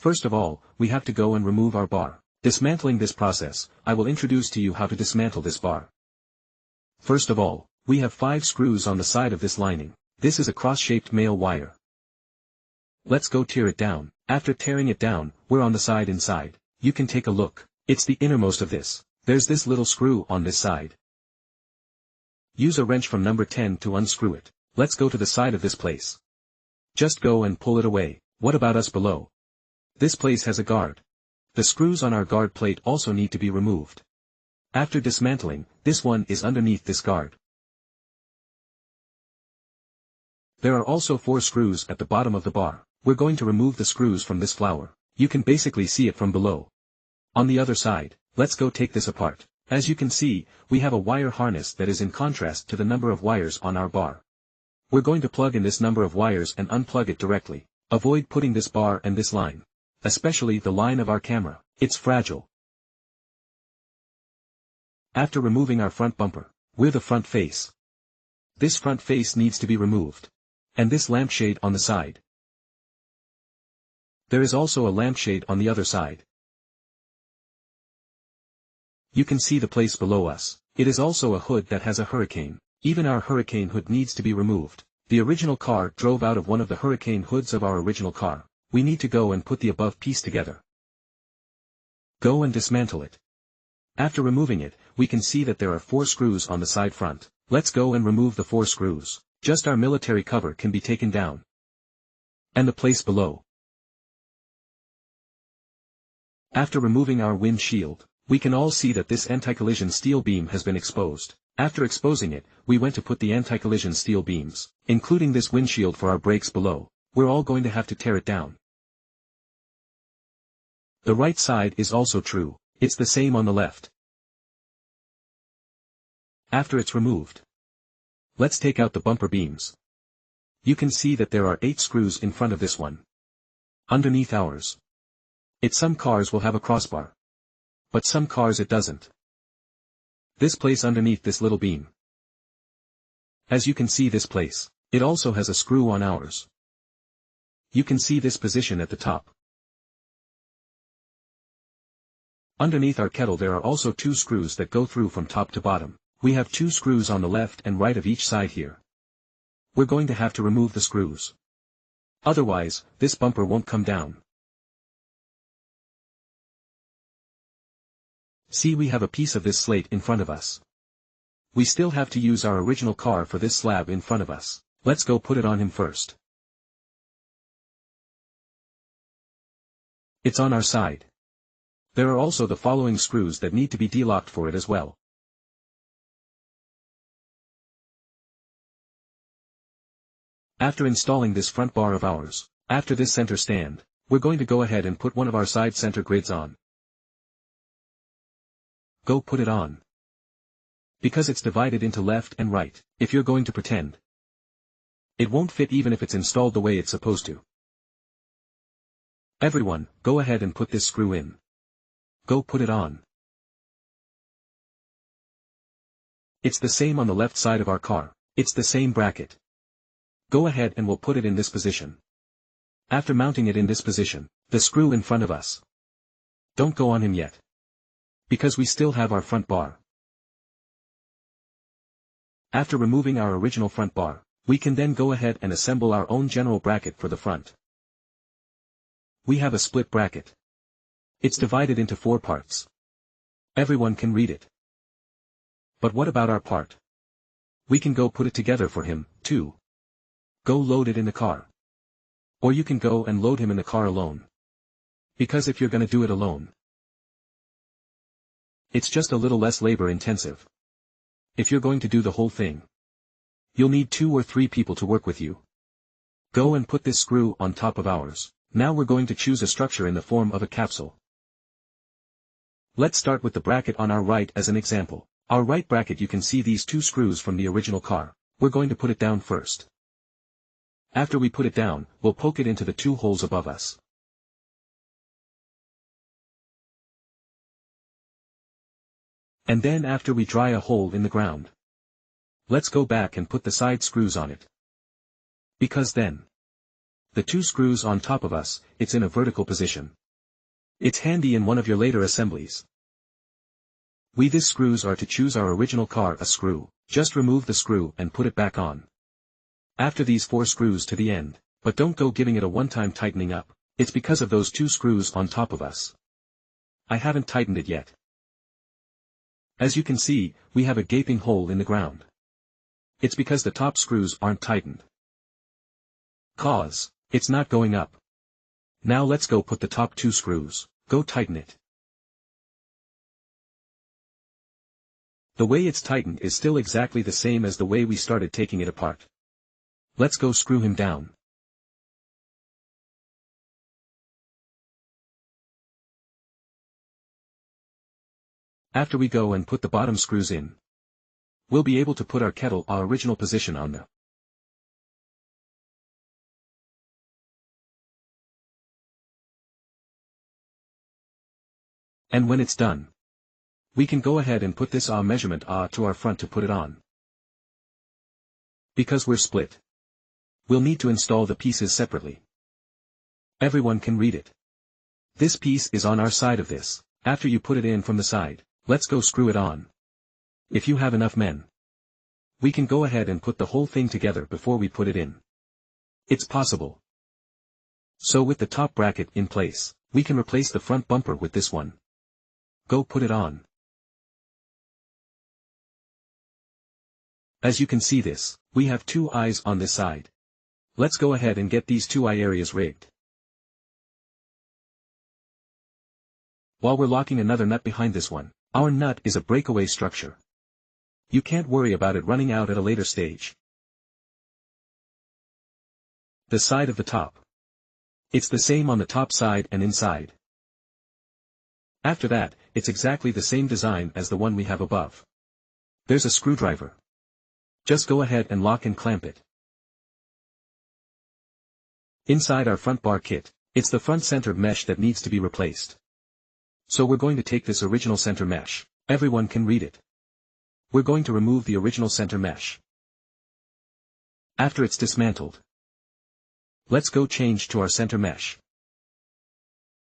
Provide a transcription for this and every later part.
First of all, we have to go and remove our bar. Dismantling this process, I will introduce to you how to dismantle this bar. First of all, we have 5 screws on the side of this lining. This is a cross-shaped male wire. Let's go tear it down. After tearing it down, we're on the side inside. You can take a look. It's the innermost of this. There's this little screw on this side. Use a wrench from number 10 to unscrew it. Let's go to the side of this place. Just go and pull it away. What about us below? This place has a guard. The screws on our guard plate also need to be removed. After dismantling, this one is underneath this guard. There are also 4 screws at the bottom of the bar. We're going to remove the screws from this flower. You can basically see it from below. On the other side, let's go take this apart. As you can see, we have a wire harness that is in contrast to the number of wires on our bar. We're going to plug in this number of wires and unplug it directly. Avoid putting this bar and this line. Especially the line of our camera. It's fragile. After removing our front bumper, we're the front face. This front face needs to be removed. And this lampshade on the side. There is also a lampshade on the other side. You can see the place below us. It is also a hood that has a hurricane. Even our hurricane hood needs to be removed. The original car drove out of one of the hurricane hoods of our original car. We need to go and put the above piece together. Go and dismantle it. After removing it, we can see that there are 4 screws on the side front. Let's go and remove the 4 screws. Just our military cover can be taken down. And the place below. After removing our windshield, we can all see that this anti-collision steel beam has been exposed. After exposing it, we went to put the anti-collision steel beams, including this windshield for our brakes below. We're all going to have to tear it down. The right side is also true. It's the same on the left. After it's removed, let's take out the bumper beams. You can see that there are 8 screws in front of this one. Underneath ours. Some cars will have a crossbar. But some cars it doesn't. This place underneath this little beam. As you can see this place, it also has a screw on ours. You can see this position at the top. Underneath our kettle there are also 2 screws that go through from top to bottom. We have 2 screws on the left and right of each side here. We're going to have to remove the screws. Otherwise, this bumper won't come down. See, we have a piece of this slate in front of us. We still have to use our original car for this slab in front of us. Let's go put it on him first. It's on our side. There are also the following screws that need to be delocked for it as well. After installing this front bar of ours, after this center stand, we're going to go ahead and put one of our side center grids on. Go put it on. Because it's divided into left and right, if you're going to pretend, it won't fit even if it's installed the way it's supposed to. Everyone, go ahead and put this screw in. Go put it on. It's the same on the left side of our car. It's the same bracket. Go ahead and we'll put it in this position. After mounting it in this position, the screw in front of us. Don't go on him yet. Because we still have our front bar. After removing our original front bar, we can then go ahead and assemble our own general bracket for the front. We have a split bracket. It's divided into 4 parts. Everyone can read it. But what about our part? We can go put it together for him, too. Go load it in the car. Or you can go and load him in the car alone. Because if you're gonna do it alone, it's just a little less labor intensive. If you're going to do the whole thing, you'll need 2 or 3 people to work with you. Go and put this screw on top of ours. Now we're going to choose a structure in the form of a capsule. Let's start with the bracket on our right as an example. Our right bracket, you can see these 2 screws from the original car. We're going to put it down first. After we put it down, we'll poke it into the 2 holes above us. And then after we dry a hole in the ground, let's go back and put the side screws on it. Because then, the two screws on top of us, it's in a vertical position. It's handy in one of your later assemblies. These screws are to choose our original car a screw, just remove the screw and put it back on. After these 4 screws to the end, but don't go giving it a one-time tightening up, it's because of those 2 screws on top of us. I haven't tightened it yet. As you can see, we have a gaping hole in the ground. It's because the top screws aren't tightened. It's not going up. Now let's go put the top 2 screws, go tighten it. The way it's tightened is still exactly the same as the way we started taking it apart. Let's go screw him down. After we go and put the bottom screws in, we'll be able to put our kettle our original position on the. And when it's done, we can go ahead and put this measurement to our front to put it on. Because we're split, we'll need to install the pieces separately. Everyone can read it. This piece is on our side of this. After you put it in from the side, let's go screw it on. If you have enough men, we can go ahead and put the whole thing together before we put it in. It's possible. So with the top bracket in place, we can replace the front bumper with this one. Go put it on. As you can see we have 2 eyes on this side. Let's go ahead and get these 2 eye areas rigged. While we're locking another nut behind this one, our nut is a breakaway structure. You can't worry about it running out at a later stage. The side of the top. It's the same on the top side and inside. After that, it's exactly the same design as the one we have above. There's a screwdriver. Just go ahead and lock and clamp it. Inside our front bar kit, it's the front center mesh that needs to be replaced. So we're going to take this original center mesh. Everyone can read it. We're going to remove the original center mesh. After it's dismantled, let's go change to our center mesh.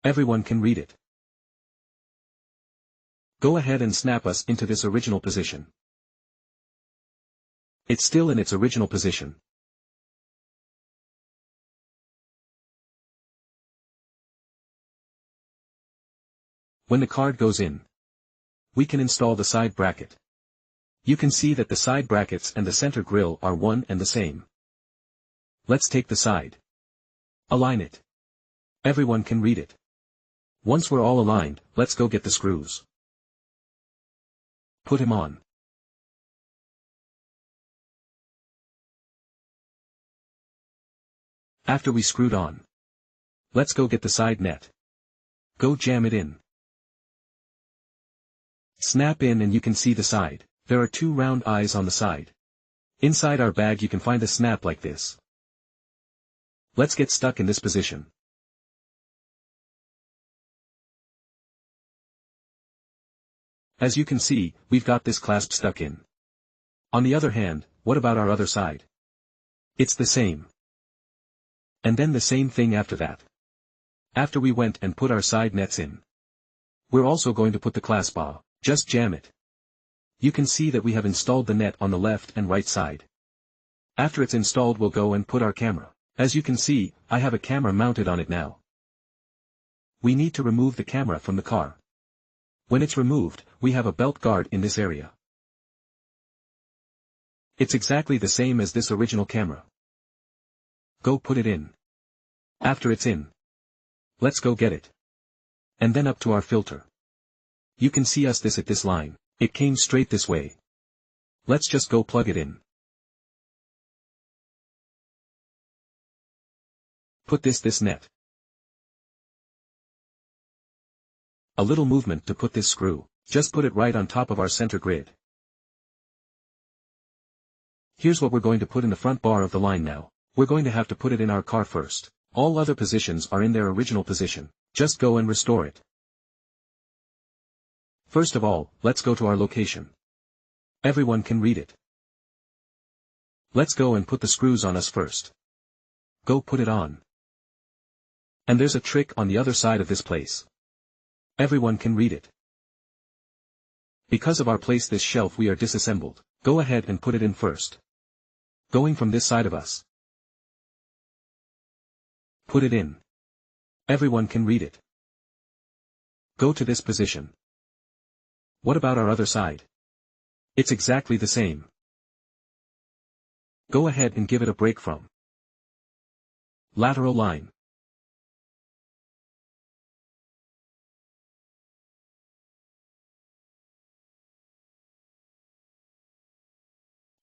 Everyone can read it. Go ahead and snap us into this original position. It's still in its original position. When the card goes in, we can install the side bracket. You can see that the side brackets and the center grill are one and the same. Let's take the side. Align it. Everyone can read it. Once we're all aligned, let's go get the screws. Put him on. After we screwed on, let's go get the side net. Go jam it in. Snap in and you can see the side. There are 2 round eyes on the side. Inside our bag you can find a snap like this. Let's get stuck in this position. As you can see, we've got this clasp stuck in. On the other hand, what about our other side? It's the same. And then the same thing after that. After we went and put our side nets in, we're also going to put the clasp on. Just jam it. You can see that we have installed the net on the left and right side. After it's installed we'll go and put our camera. As you can see, I have a camera mounted on it now. We need to remove the camera from the car. When it's removed, we have a belt guard in this area. It's exactly the same as this original camera. Go put it in. After it's in, let's go get it. And then up to our filter. You can see us at this line. It came straight this way. Let's just go plug it in. Put this net. A little movement to put this screw. Just put it right on top of our center grid. Here's what we're going to put in the front bar of the line now. We're going to have to put it in our car first. All other positions are in their original position. Just go and restore it. First of all, let's go to our location. Everyone can read it. Let's go and put the screws on us first. Go put it on. And there's a trick on the other side of this place. Everyone can read it. Because of our place this shelf we are disassembled. Go ahead and put it in first. Going from this side of us. Put it in. Everyone can read it. Go to this position. What about our other side? It's exactly the same. Go ahead and give it a break from lateral line.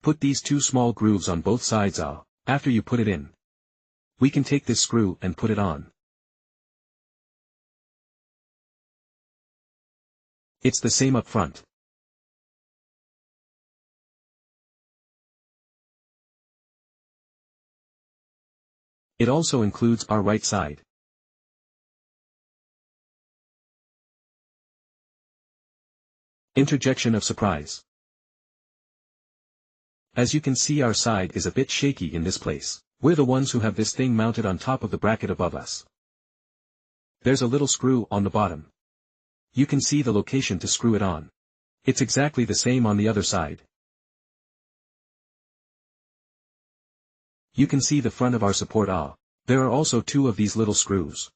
Put these two small grooves on both sides. After you put it in, we can take this screw and put it on. It's the same up front. It also includes our right side. Interjection of surprise. As you can see, our side is a bit shaky in this place. We're the ones who have this thing mounted on top of the bracket above us. There's a little screw on the bottom. You can see the location to screw it on. It's exactly the same on the other side. You can see the front of our support. There are also two of these little screws.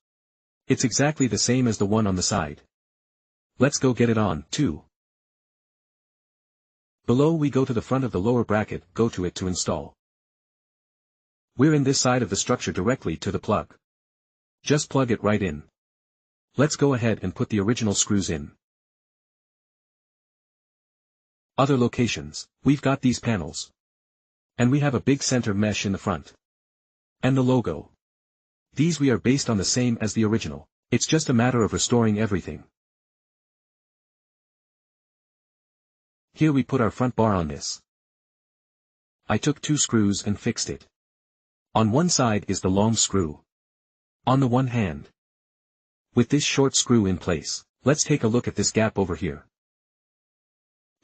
It's exactly the same as the one on the side. Let's go get it on, too. Below we go to the front of the lower bracket, go to it to install. We're in this side of the structure directly to the plug. Just plug it right in. Let's go ahead and put the original screws in. Other locations, we've got these panels. And we have a big center mesh in the front. And the logo. These we are based on the same as the original. It's just a matter of restoring everything. Here we put our front bar on this. I took two screws and fixed it. On one side is the long screw. On the one hand. With this short screw in place, let's take a look at this gap over here.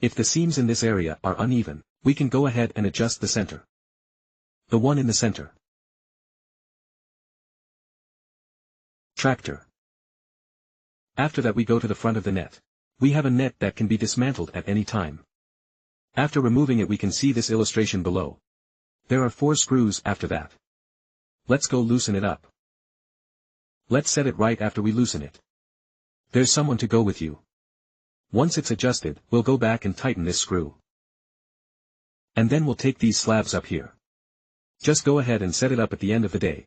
If the seams in this area are uneven, we can go ahead and adjust the center. The one in the center. Tractor. After that we go to the front of the net. We have a net that can be dismantled at any time. After removing it we can see this illustration below. There are 4 screws after that. Let's go loosen it up. Let's set it right after we loosen it. There's someone to go with you. Once it's adjusted, we'll go back and tighten this screw. And then we'll take these slabs up here. Just go ahead and set it up at the end of the day.